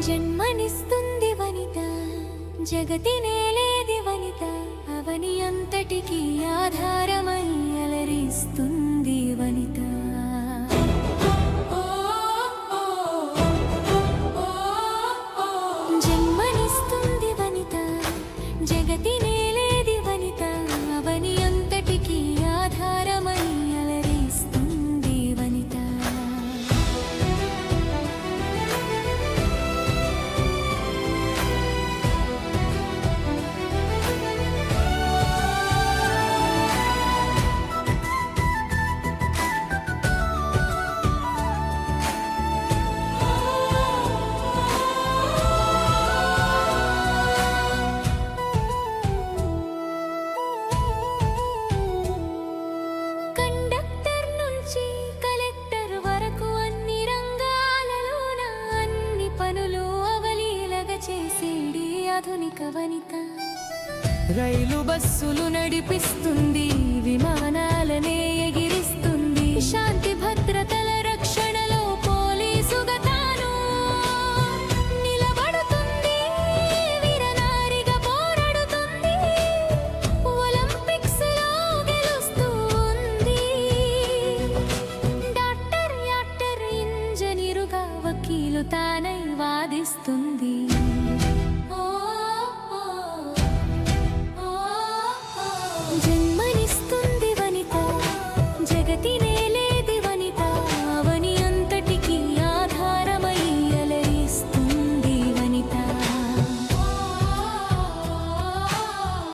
జన్మనిస్తుంది వనిత, జగతి నేలేది వనిత, అవని అంతటికి ఆధారమై అలరిస్తుంది వనిత. జన్మనిస్తుంది వనిత, జగతి నేలేది వనిత, అవని అంతటికి ఆధారమై అలరిస్తుంది వనిత. ఆధునిక వనిత రైలు బస్సులు నడిపిస్తుంది, విమానాలనే ఎగిరిస్తుంది, శాంతి భద్రతల రక్షణలో పోలీసుగా తాను నిలబడుతుంది, వీరనారిగా పోరాడుతుంది, ఒలింపిక్స్ లో గెలుస్తూ ఉంది. డాక్టర్, యాక్టర్, ఇంజనీరుగా వకీలు తానై వాదిస్తుంది.